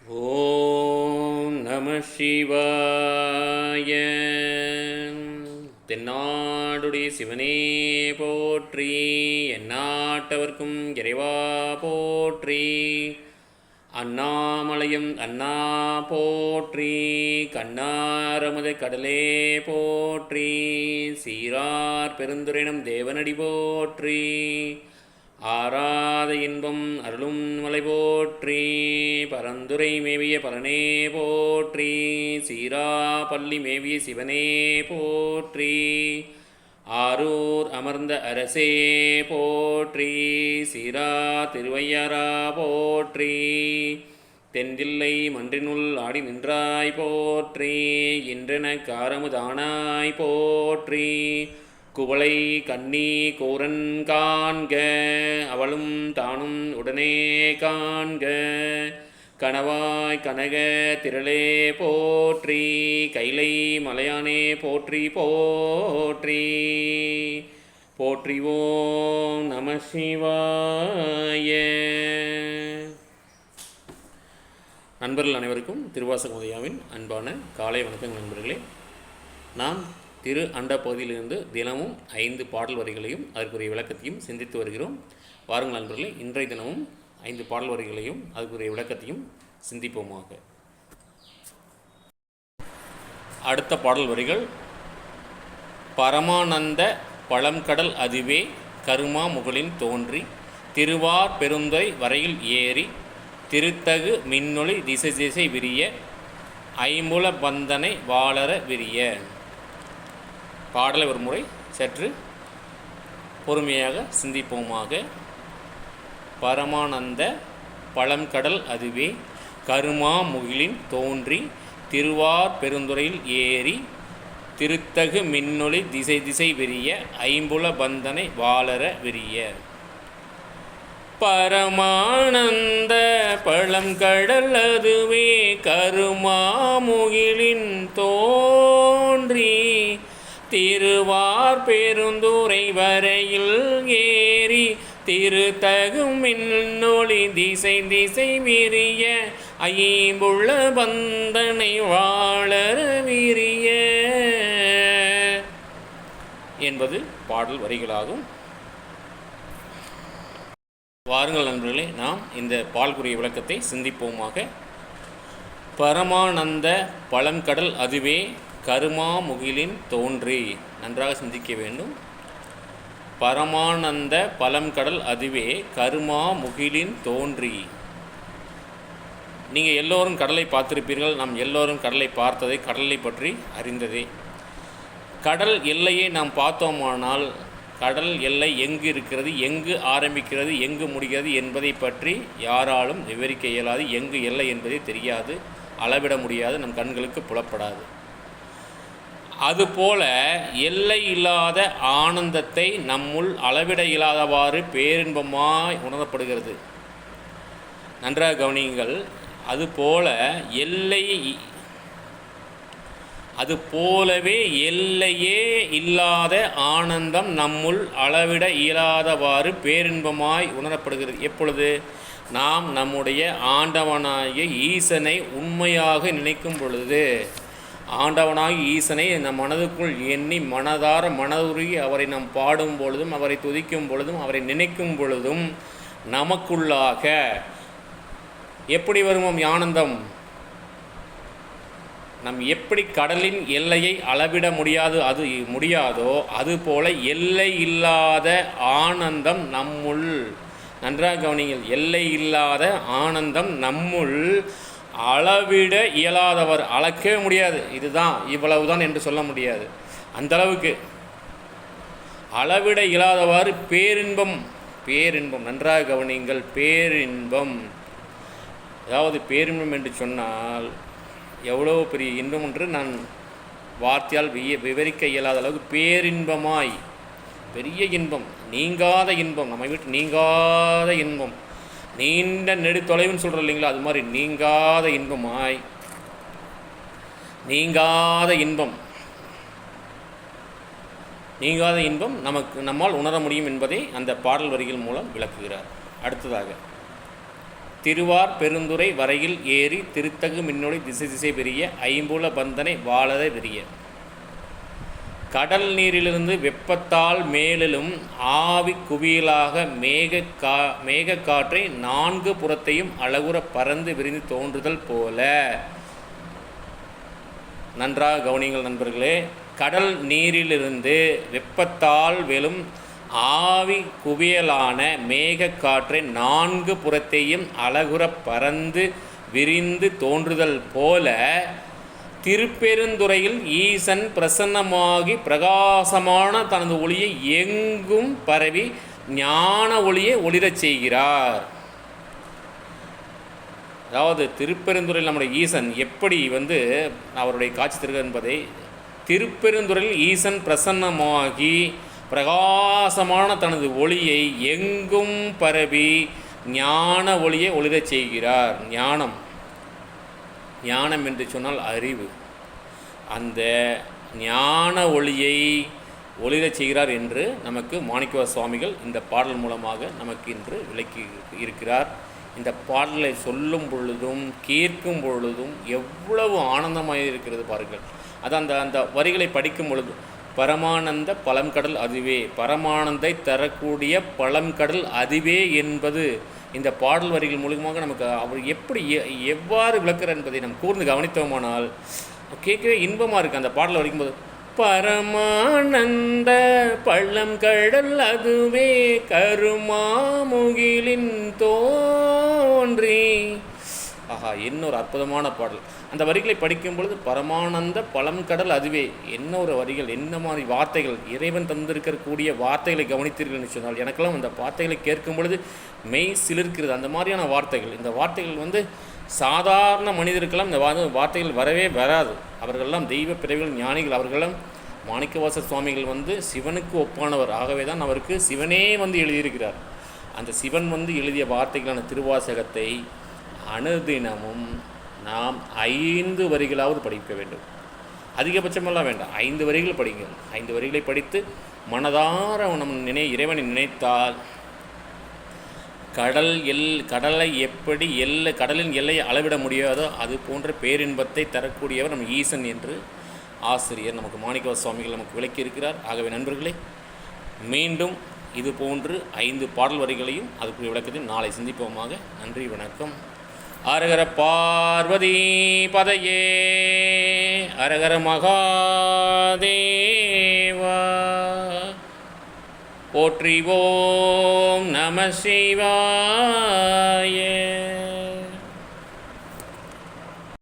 ஓம் நம சிவாய. தென்னாடுடைய சிவனே போற்றி, எந்நாட்டவர்க்கும் இறைவா போற்றி. அண்ணாமலையும் அண்ணா போற்றி, கண்ணாரமுத கடலே போற்றி. சீரார் பெருந்துரைனும் தேவனடி போற்றி. ஆராத இன்பம் அருளும் மலை போற்றி. பரந்துரை மேவிய பரனே போற்றி. சீரா பள்ளி மேவிய சிவனே போற்றி. ஆரூர் அமர்ந்த அரசே போற்றி. சீரா திருவையாரா போற்றி. தென்தில்லை மன்றினுள் ஆடி நின்றாய் போற்றி. இன்றென காரமுதானாய் போற்றி. குவளை கண்ணி கூரன் காண்க, அவளும் தானும் உடனே காண்க. கணவாய் கனக திரளே போற்றி. கைலை மலையானே போற்றி போற்றி. போற்றிவோம் நம சிவாய. நண்பர்கள் அனைவருக்கும் திருவாசக உதயாவின் அன்பான காலை வணக்கம் நண்பர்களே. நாம் திரு அண்ட பகுதியிலிருந்து தினமும் 5 பாடல் வரிகளையும் அதற்குரிய விளக்கத்தையும் சிந்தித்து வருகிறோம். வாருங்கள் நண்பர்களே, இன்றைய தினமும் 5 பாடல் வரிகளையும் அதற்குரிய விளக்கத்தையும் சிந்திப்போமாக. அடுத்த பாடல் வரிகள்: பரமானந்த பழம்கடல் அதுவே கருமா முகலின் தோன்றி, திருவார் பெருந்துறை வரையில் ஏறி, திருத்தகு மின்னொளி திசை திசை விரிய, ஐம்புல பந்தனை வாளர விரிய. பாடலை ஒரு முறை சற்று பொறுமையாக சிந்திப்போமாக. பரமானந்த பழம்கடல் அதுவே கருமா முகிலின் தோன்றி, திருவார் பெருந்துறையில் ஏறி, திருத்தகு மின்னொளி திசை திசை விரிய, ஐம்புல பந்தனை வாளர விரிய. பரமானந்த பழம்கடல் அதுவே கருமா முகிலின் தோன்றி, திருவார் பெருந்துறை வரையில் ஏறி, திருத்தகு மின்னொளி திசை திசை விரிய, ஐம்புல பந்தனை வாளர விரிய என்பது பாடல் வரிகளாகும். வாருங்கள் நண்பர்களே, நாம் இந்த பால்குரிய விளக்கத்தை சிந்திப்போமாக. பரமானந்த பழம்கடல் அதுவே கருமா முகிலின் தோன்றி. நன்றாக சிந்திக்க வேண்டும். பரமானந்த பழம்கடல் அதுவே கருமா முகிலின் தோன்றி. நீங்கள் எல்லோரும் கடலை பார்த்திருப்பீர்கள். நாம் எல்லோரும் கடலை பார்த்ததை, கடலை பற்றி அறிந்ததே. கடல் எல்லையை நாம் பார்த்தோமானால், கடல் எல்லை எங்கு இருக்கிறது, எங்கு ஆரம்பிக்கிறது, எங்கு முடிகிறது என்பதை பற்றி யாராலும் விவரிக்க இயலாது. எங்கு எல்லை என்பதை தெரியாது, அளவிட முடியாது, நம் கண்களுக்கு புலப்படாது. அதுபோல எல்லை இல்லாத ஆனந்தத்தை நம்முள் அளவிட இயலாதவாறு பேரின்பமாய் உணரப்படுகிறது. நன்றாக கவனியுங்கள். அதுபோலவே எல்லையே இல்லாத ஆனந்தம் நம்முள் அளவிட இயலாதவாறு பேரின்பமாய் உணரப்படுகிறது. எப்பொழுது? நாம் நம்முடைய ஆண்டவனாகிய ஈசனை உண்மையாக நினைக்கும் பொழுது. ஆண்டவனாகி ஈசனை நம் மனதுக்குள் எண்ணி மனதார மனதுருகி அவரை நாம் பாடும் பொழுதும், அவரை துதிக்கும் பொழுதும், அவரை நினைக்கும் பொழுதும் நமக்குள்ளாக எப்படி வருமோ ஆனந்தம். நம் எப்படி கடலின் எல்லையை அளவிட முடியாதோ அதுபோல எல்லை இல்லாத ஆனந்தம் நம்முள். நன்றாக கவனிங்கள். எல்லை இல்லாத ஆனந்தம் நம்முள் அளவிட இயலாதவர், அளக்கவே முடியாது. இதுதான் இவ்வளவுதான் என்று சொல்ல முடியாது. அந்தளவுக்கு அளவிட இயலாதவாறு பேரின்பம். நன்றாக கவனியுங்கள். பேரின்பம், அதாவது பேரின்பம் என்று சொன்னால் எவ்வளோ பெரிய இன்பம் என்று நான் வார்த்தையால் விவரிக்க இயலாத அளவுக்கு பேரின்பமாய், பெரிய இன்பம், நீங்காத இன்பம், நம்மை விட்டு நீங்காத இன்பம், நீண்ட நெடு தொலைவுன்னு சொல்கிறோம் இல்லைங்களா, அது மாதிரி நீங்காத இன்பமாய், நீங்காத இன்பம் நம்மால் உணர முடியும் என்பதை அந்த பாடல் வரிகள் மூலம் விளக்குகிறார். அடுத்ததாக திருவார் பெருந்துறை வரையில் ஏறி திருத்தகு மின்னொளி திசை திசை பெரிய ஐம்புல பந்தனை வாழத விரிய. கடல் நீரிலிருந்து வெப்பத்தால் மேலும் ஆவி குவியலாக மேக காற்றை நான்கு புறத்தையும் அழகுற பறந்து விரிந்து தோன்றுதல் போல. நன்றாக கவனிங்கள் நண்பர்களே. கடல் நீரிலிருந்து வெப்பத்தால் வெளும் ஆவி குவியலான மேக காற்றை நான்கு புறத்தையும் அழகுற பறந்து விரிந்து தோன்றுதல் போல திருப்பெருந்துறையில் ஈசன் பிரசன்னமாகி பிரகாசமான தனது ஒளியை எங்கும் பரவி ஞான ஒளியை ஒளிரச் செய்கிறார். அதாவது திருப்பெருந்துறையில் நம்முடைய ஈசன் எப்படி அவருடைய காட்சி தருகிறார் என்பதை, திருப்பெருந்துறையில் ஈசன் பிரசன்னமாகி பிரகாசமான தனது ஒளியை எங்கும் பரவி ஞான ஒளியை ஒளிரச் செய்கிறார். ஞானம் என்று சொன்னால் அறிவு. அந்த ஞான ஒளியை ஒளிரச் செய்கிறார் என்று நமக்கு மாணிக்கவாசக சுவாமிகள் இந்த பாடல் மூலமாக நமக்கு இன்று விளக்கி இருக்கிறார். இந்த பாடலை சொல்லும் பொழுதும் கேட்கும் பொழுதும் எவ்வளவு ஆனந்தமாக இருக்கிறது பாருங்கள். அது அந்த வரிகளை படிக்கும் பொழுது, பரமானந்த பழங்கடல் அதுவே, பரமானந்தை தரக்கூடிய பழங்கடல் அதுவே என்பது இந்த பாடல் வரிகள் மூலமாக நமக்கு அவர் எவ்வாறு விளக்குறார் என்பதை நம்ம கூர்ந்து கவனித்தோமானால் கேட்கவே இன்பமாக இருக்குது. அந்த பாடல் வரைக்கும்போது பரமானந்த பழங்கடல் அதுவே கருமாமுகிலின் தோன்றி. ஆஹா, இன்னொரு அற்புதமான பாடல். அந்த வரிகளை படிக்கும் பொழுது பரமானந்த பழங்கடல் அதுவே, என்ன ஒரு வரிகள், என்ன மாதிரி வார்த்தைகள், இறைவன் தந்திருக்கக்கூடிய வார்த்தைகளை கவனித்தீர்கள் என்று சொன்னால் எனக்கெல்லாம் அந்த வார்த்தைகளை கேட்கும் பொழுது மெய் சிலிர்க்கிறது. அந்த மாதிரியான வார்த்தைகள், இந்த வார்த்தைகள் சாதாரண மனிதருக்கெல்லாம் இந்த வார்த்தைகள் வரவே வராது. அவர்களெல்லாம் தெய்வ பிறவிகள், ஞானிகள். அவர்களெல்லாம் மாணிக்கவாசக சுவாமிகள் சிவனுக்கு ஒப்பானவர். ஆகவே தான் அவருக்கு சிவனே எழுதியிருக்கிறார். அந்த சிவன் எழுதிய வார்த்தைகளான திருவாசகத்தை அனுதினமும் நாம் 5 வரிகளாவது படிக்க வேண்டும். அதிகபட்சமெல்லாம் வேண்டாம், 5 வரிகள் படிங்கள். 5 வரிகளை படித்து மனதார இறைவனை நினைத்தால் கடலை எப்படி கடலின் எல்லையை அளவிட முடியாதோ அது போன்ற பேரின்பத்தை தரக்கூடியவர் நம் ஈசன் என்று ஆசிரியர் நமக்கு மாணிக்கவாசக சுவாமிகள் நமக்கு விளக்கி இருக்கிறார். ஆகவே நண்பர்களே, மீண்டும் இது போன்று 5 பாடல் வரிகளையும் அதுக்குரிய விளக்கத்தையும் நாளை சிந்திப்போமாக. நன்றி, வணக்கம். அரகர பார்வதி பதையே, அரகர மகாதேவா, போற்றி ஓம் நம சிவாய.